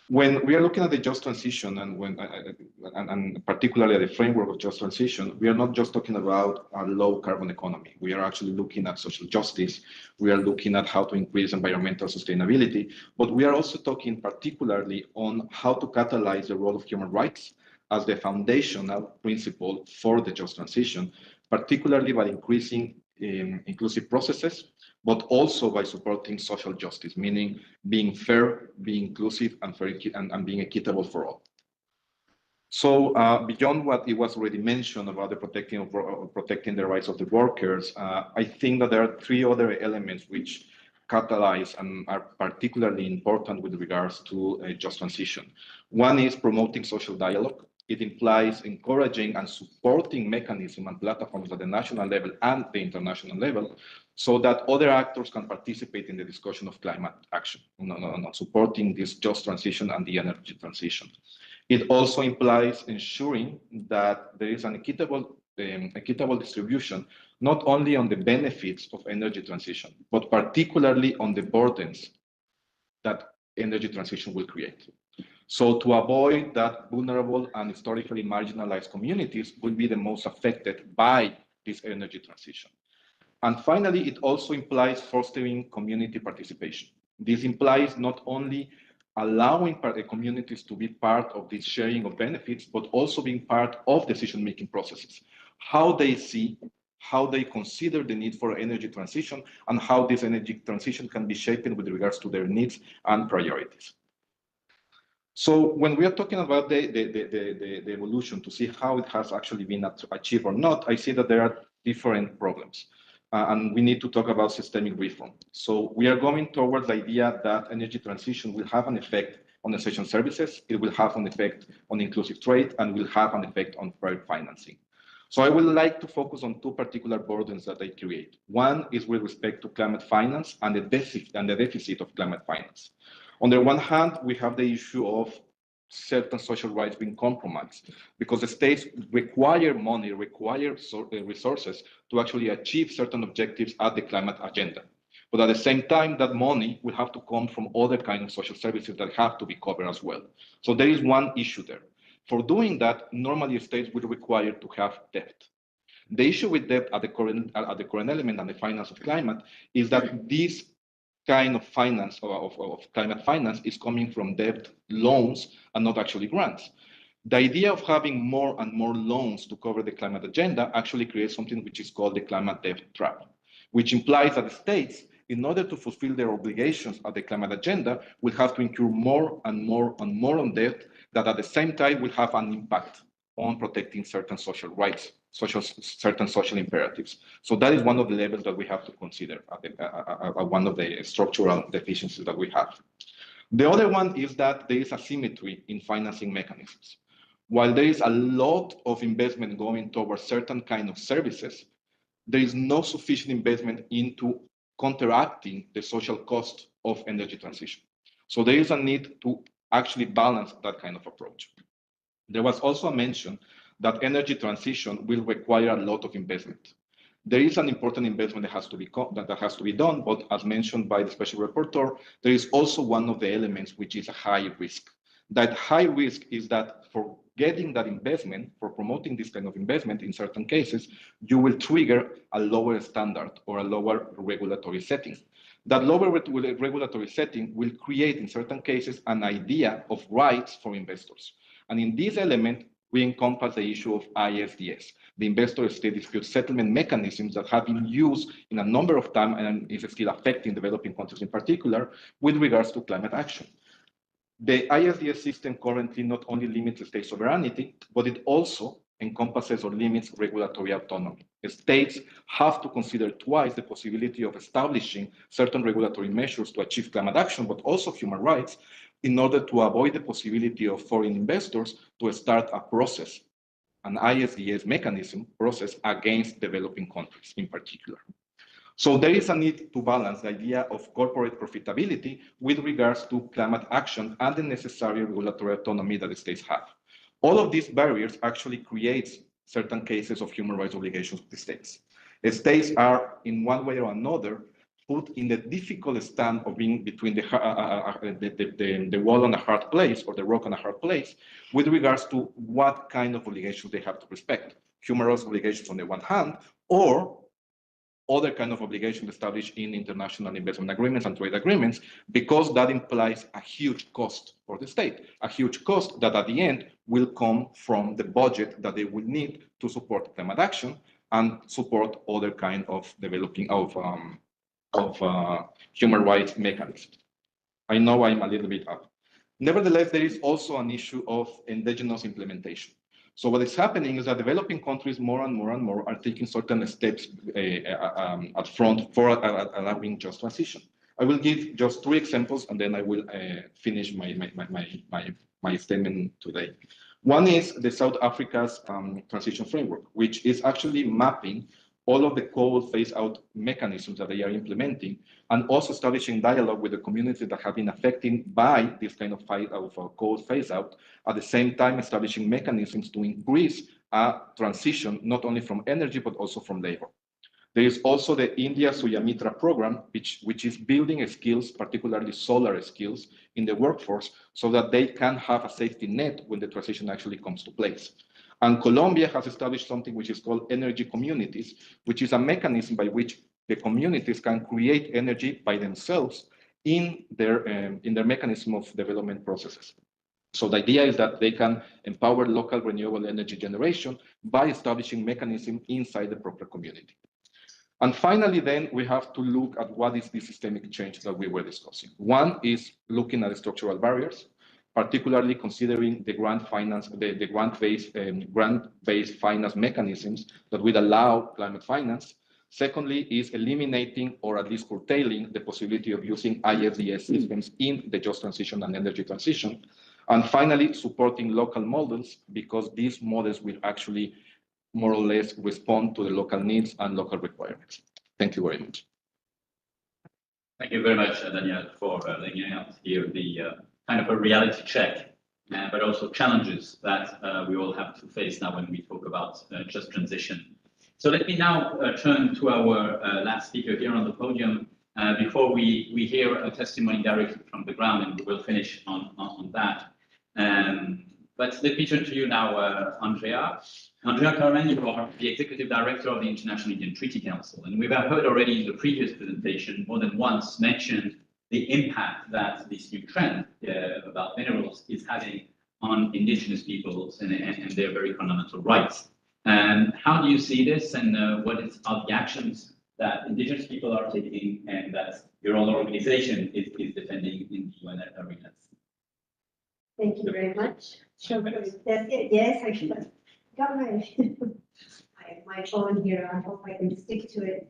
When we are looking at the just transition and particularly the framework of just transition, we are not just talking about a low carbon economy. We are actually looking at social justice. We are looking at how to increase environmental sustainability, but we are also talking particularly on how to catalyze the role of human rights as the foundational principle for the just transition, particularly by increasing inclusive processes, but also by supporting social justice, meaning being fair, being inclusive, and fair, and being equitable for all. So beyond what it was already mentioned about the protecting the rights of the workers, I think that there are 3 other elements which catalyze and are particularly important with regards to a just transition. One is promoting social dialogue. It implies encouraging and supporting mechanisms and platforms at the national level and the international level so that other actors can participate in the discussion of climate action, supporting this just transition and the energy transition. It also implies ensuring that there is an equitable distribution, not only on the benefits of energy transition, but particularly on the burdens that energy transition will create. So to avoid that vulnerable and historically marginalized communities will be the most affected by this energy transition. And finally, it also implies fostering community participation. This implies not only allowing communities to be part of this sharing of benefits, but also being part of decision-making processes. How they see how they consider the need for energy transition, and how this energy transition can be shaped with regards to their needs and priorities. So when we are talking about the evolution to see how it has actually been achieved or not, I see that there are different problems. And we need to talk about systemic reform. So we are going towards the idea that energy transition will have an effect on essential services, it will have an effect on inclusive trade, and will have an effect on private financing. So I would like to focus on two particular burdens that they create. One is with respect to climate finance and the deficit of climate finance. On the one hand, we have the issue of certain social rights being compromised because the states require money, require resources to actually achieve certain objectives at the climate agenda. But at the same time, that money will have to come from other kinds of social services that have to be covered as well. So there is one issue there. For doing that, normally states will require to have debt. The issue with debt at the current element and the finance of climate is that this kind of finance of climate finance is coming from debt loans and not actually grants. The idea of having more and more loans to cover the climate agenda actually creates something which is called the climate debt trap, which implies that the states, in order to fulfill their obligations at the climate agenda, will have to incur more and more and more on debt that at the same time will have an impact on protecting certain social rights, certain social imperatives. So that is one of the levels that we have to consider at one of the structural deficiencies that we have. The other one is that there is asymmetry in financing mechanisms. While there is a lot of investment going towards certain kind of services, there is no sufficient investment into counteracting the social cost of energy transition. So there is a need to actually balance that kind of approach. There was also a mention that energy transition will require a lot of investment. There is an important investment that has to be done, but as mentioned by the special rapporteur, there is also one of the elements which is a high risk. That high risk is that for getting that investment, for promoting this kind of investment in certain cases, you will trigger a lower standard or a lower regulatory setting. That lower regulatory setting will create in certain cases an idea of rights for investors. And in this element, we encompass the issue of ISDS, the investor-state dispute settlement mechanisms that have been used in a number of times and is still affecting developing countries in particular with regards to climate action. The ISDS system currently not only limits state sovereignty, but it also encompasses or limits regulatory autonomy. States have to consider twice the possibility of establishing certain regulatory measures to achieve climate action, but also human rights, in order to avoid the possibility of foreign investors to start a process, an ISDS mechanism process against developing countries in particular. So there is a need to balance the idea of corporate profitability with regards to climate action and the necessary regulatory autonomy that the states have. All of these barriers actually creates certain cases of human rights obligations to the states. The states are, in one way or another, put in the difficult stand of being between the wall and a hard place, or the rock and a hard place, with regards to what kind of obligations they have to respect. Human rights obligations on the one hand, or other kind of obligations established in international investment agreements and trade agreements, because that implies a huge cost for the state, a huge cost that at the end will come from the budget that they will need to support climate action and support other kind of developing of human rights mechanisms. I know I'm a little bit up. Nevertheless, there is also an issue of endogenous implementation. So what is happening is that developing countries more and more are taking certain steps at front for allowing just transition. I will give just 3 examples, and then I will finish my statement today. One is the South Africa's transition framework, which is actually mapping all of the coal phase-out mechanisms that they are implementing, and also establishing dialogue with the communities that have been affected by this kind of coal phase-out, at the same time establishing mechanisms to increase a transition, not only from energy, but also from labor. There is also the India Suyamitra program, which is building skills, particularly solar skills, in the workforce, so that they can have a safety net when the transition actually comes to place. And Colombia has established something which is called energy communities, which is a mechanism by which the communities can create energy by themselves in their mechanism of development processes. So the idea is that they can empower local renewable energy generation by establishing mechanisms inside the proper community. And finally, then we have to look at what is the systemic change that we were discussing. One is looking at the structural barriers, particularly considering the grant finance, the grant-based finance mechanisms that would allow climate finance. Secondly, is eliminating or at least curtailing the possibility of using IFDS systems in the just transition and energy transition. And finally, supporting local models, because these models will actually more or less respond to the local needs and local requirements. Thank you very much. Thank you very much, Daniel, for laying out here the kind of a reality check, but also challenges that we all have to face now when we talk about just transition. So let me now turn to our last speaker here on the podium before we hear a testimony directly from the ground, and we will finish on that. But let me turn to you now, Andrea. Andrea Carmen, you are the Executive Director of the International Indian Treaty Council, and we've heard already in the previous presentation more than once mentioned the impact that this new trend about minerals is having on indigenous peoples and their very fundamental rights. How do you see this, and what are the actions that indigenous people are taking and that your own organization is defending in the UN arenas? Thank you very much. Sure. Yes, I should have got my phone here. I hope I can stick to it.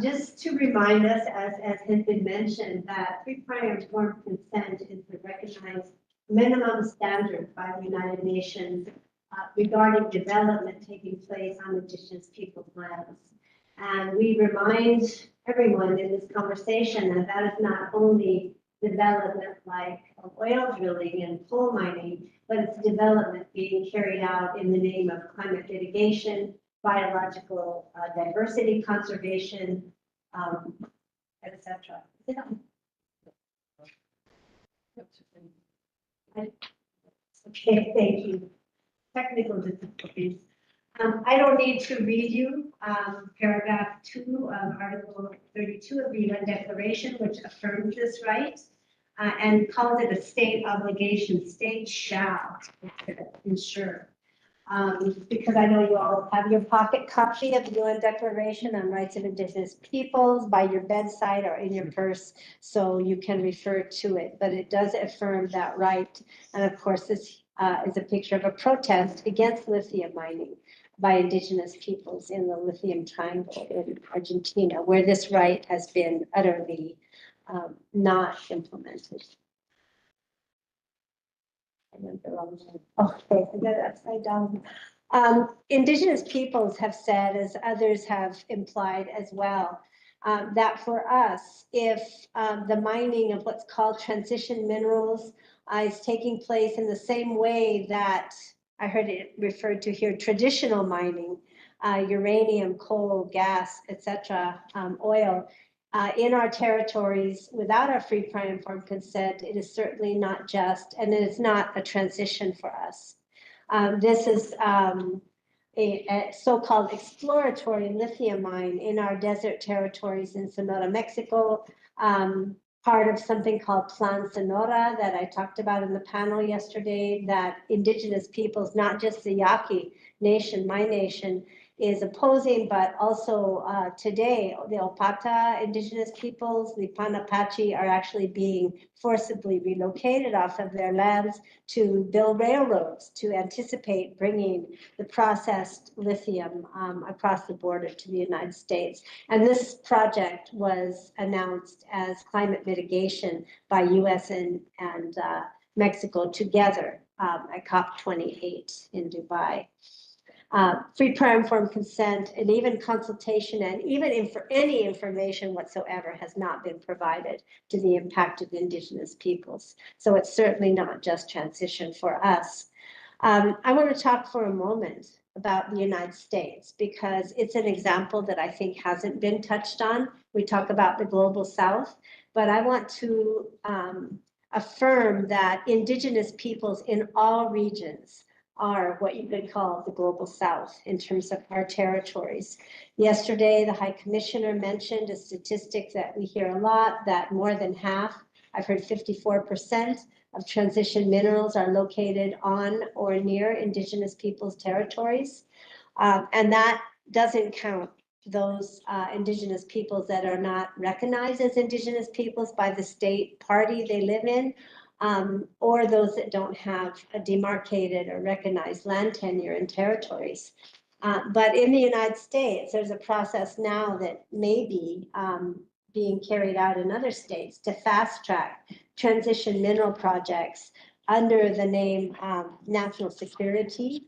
Just to remind us, as has been mentioned, that free, prior, and informed consent is the recognized minimum standard by the United Nations regarding development taking place on indigenous peoples' lands. And we remind everyone in this conversation that that is not only development like oil drilling and coal mining, but it's development being carried out in the name of climate mitigation, biological diversity conservation, etc. Okay, thank you. Technical difficulties. I don't need to read you paragraph 2 of Article 32 of the UN Declaration, which affirms this right and calls it a state obligation. State shall ensure. Because I know you all have your pocket copy of the UN Declaration on Rights of Indigenous Peoples by your bedside or in your purse, so you can refer to it. But it does affirm that right. And of course, this is a picture of a protest against lithium mining by indigenous peoples in the Lithium Triangle in Argentina, where this right has been utterly not implemented. I went the wrong way. Okay, I got it upside down. Indigenous peoples have said, as others have implied as well, that for us, if the mining of what's called transition minerals is taking place in the same way that I heard it referred to here, traditional mining, uranium, coal, gas, etc., oil, in our territories without our free, prior, informed consent, it is certainly not just, and it is not a transition for us. This is a so-called exploratory lithium mine in our desert territories in Sonora, Mexico, part of something called Plan Sonora that I talked about in the panel yesterday, that indigenous peoples, not just the Yaqui nation, my nation, is opposing, but also today, the Opata indigenous peoples, the Panapachi, are actually being forcibly relocated off of their lands to build railroads to anticipate bringing the processed lithium across the border to the United States. And this project was announced as climate mitigation by US and Mexico together at COP28 in Dubai. Free, prior, informed consent, and even consultation, and even any information whatsoever has not been provided to the impacted indigenous peoples. So it's certainly not just transition for us. I want to talk for a moment about the United States, because it's an example that I think hasn't been touched on. We talk about the global South, but I want to affirm that indigenous peoples in all regions are what you could call the global South in terms of our territories. Yesterday, the High Commissioner mentioned a statistic that we hear a lot, that more than half, I've heard 54% of transition minerals are located on or near indigenous peoples' territories. And that doesn't count those indigenous peoples that are not recognized as indigenous peoples by the state party they live in, or those that don't have a demarcated or recognized land tenure in territories. But in the United States, there's a process now that may be being carried out in other states to fast track transition mineral projects under the name national security.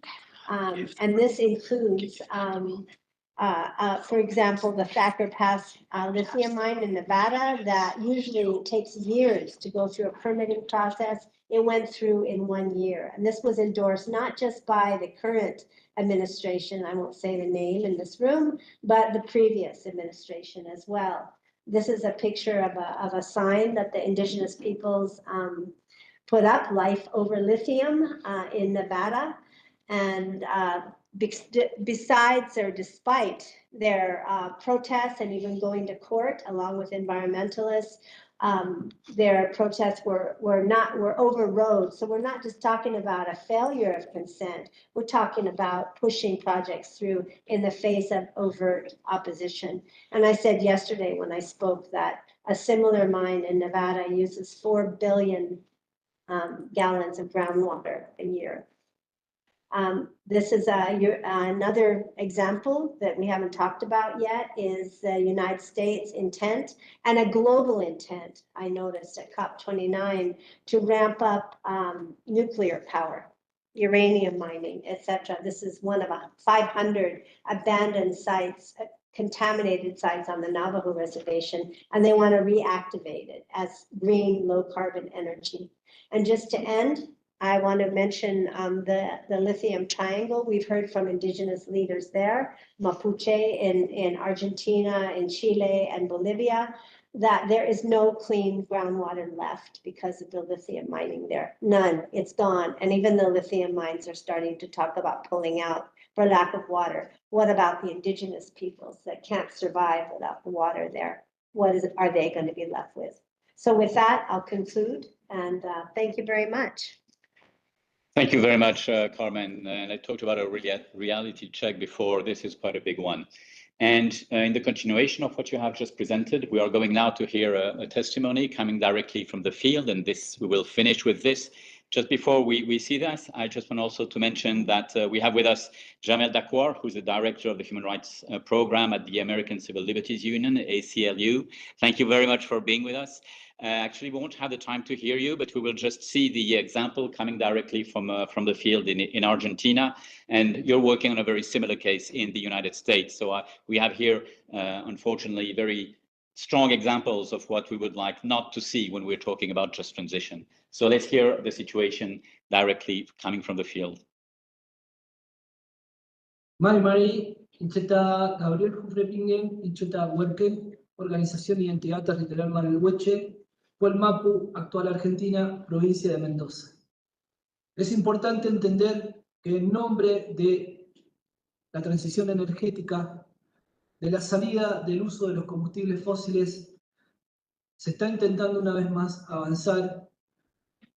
And this includes, for example, the Thacker Pass lithium mine in Nevada that usually takes years to go through a permitting process. It went through in 1 year. And this was endorsed not just by the current administration, I won't say the name in this room, but the previous administration as well. This is a picture of a sign that the indigenous peoples put up, Life Over Lithium, in Nevada. And besides or despite their protests and even going to court along with environmentalists, their protests were overrode. So we're not just talking about a failure of consent. We're talking about pushing projects through in the face of overt opposition. And I said yesterday when I spoke that a similar mine in Nevada uses 4 billion gallons of groundwater a year. This is another example that we haven't talked about yet is the United States intent and a global intent, I noticed at COP29, to ramp up nuclear power, uranium mining, etc. This is one of 500 abandoned sites, contaminated sites on the Navajo reservation, and they want to reactivate it as green, low carbon energy. And just to end, I want to mention the lithium triangle. We've heard from indigenous leaders there, Mapuche in Argentina, in Chile, and Bolivia, that there is no clean groundwater left because of the lithium mining there. None, it's gone. And even the lithium mines are starting to talk about pulling out for lack of water. What about the indigenous peoples that can't survive without the water there? Are they going to be left with? So with that, I'll conclude, and thank you very much. Thank you very much, Carmen. And I talked about a reality check before. This is quite a big one. And in the continuation of what you have just presented, we are going now to hear a testimony coming directly from the field. And we will finish with this. Just before we see this, I just want also to mention that we have with us Jamel Dakwar, who's the director of the Human Rights Program at the American Civil Liberties Union, ACLU. Thank you very much for being with us. Actually, we won't have the time to hear you, but we will just see the example coming directly from the field in Argentina. And you're working on a very similar case in the United States. So we have here, unfortunately, very strong examples of what we would like not to see when we're talking about just transition. So let's hear the situation directly coming from the field. Mari, Incheta Gabriel Jufrepingen, Incheta Huerque, Organización Identidad Territorial Mar del Hueche, Mapu, actual Argentina, provincia de Mendoza. Es importante entender que en nombre de la transición energética, de la salida del uso de los combustibles fósiles, se está intentando una vez más avanzar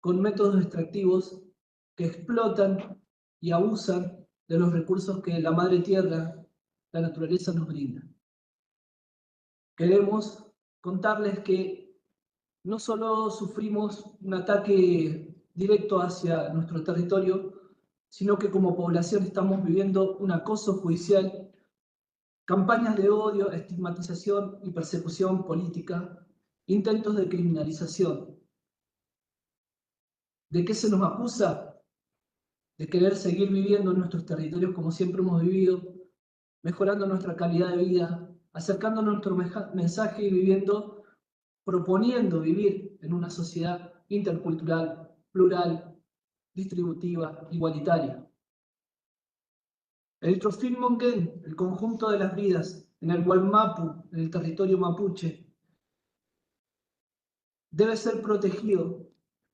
con métodos extractivos que explotan y abusan de los recursos que la madre tierra, la naturaleza, nos brinda. Queremos contarles que no solo sufrimos un ataque directo hacia nuestro territorio, sino que como población estamos viviendo un acoso judicial, campañas de odio, estigmatización y persecución política, intentos de criminalización. ¿De qué se nos acusa? De querer seguir viviendo en nuestros territorios como siempre hemos vivido, mejorando nuestra calidad de vida, acercando nuestro mensaje y proponiendo vivir en una sociedad intercultural, plural, distributiva, igualitaria. El Trofim Mongen, el conjunto de las vidas en el Mapu, en el territorio mapuche, debe ser protegido.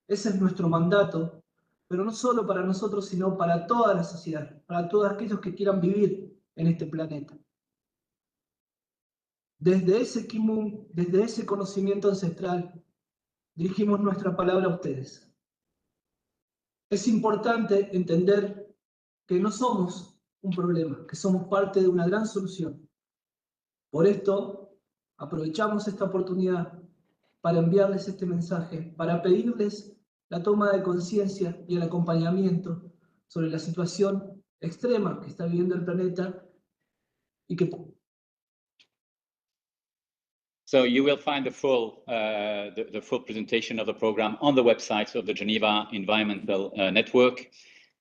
Ese es nuestro mandato, pero no solo para nosotros, sino para toda la sociedad, para todos aquellos que quieran vivir en este planeta. Desde ese Kimun, desde ese conocimiento ancestral, dirigimos nuestra palabra a ustedes. Es importante entender que no somos un problema, que somos parte de una gran solución. Por esto, aprovechamos esta oportunidad para enviarles este mensaje, para pedirles la toma de conciencia y el acompañamiento sobre la situación extrema que está viviendo el planeta y que So you will find the full presentation of the program on the website of the Geneva Environmental Network.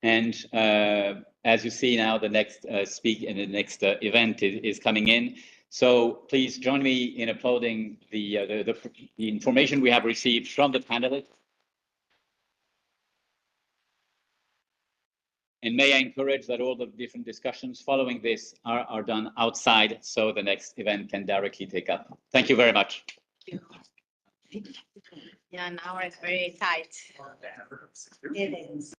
And as you see now, the next event is coming in. So please join me in applauding the information we have received from the panelists. And may I encourage that all the different discussions following this are done outside, so the next event can directly take up. Thank you very much. Yeah, now it's very tight. It is.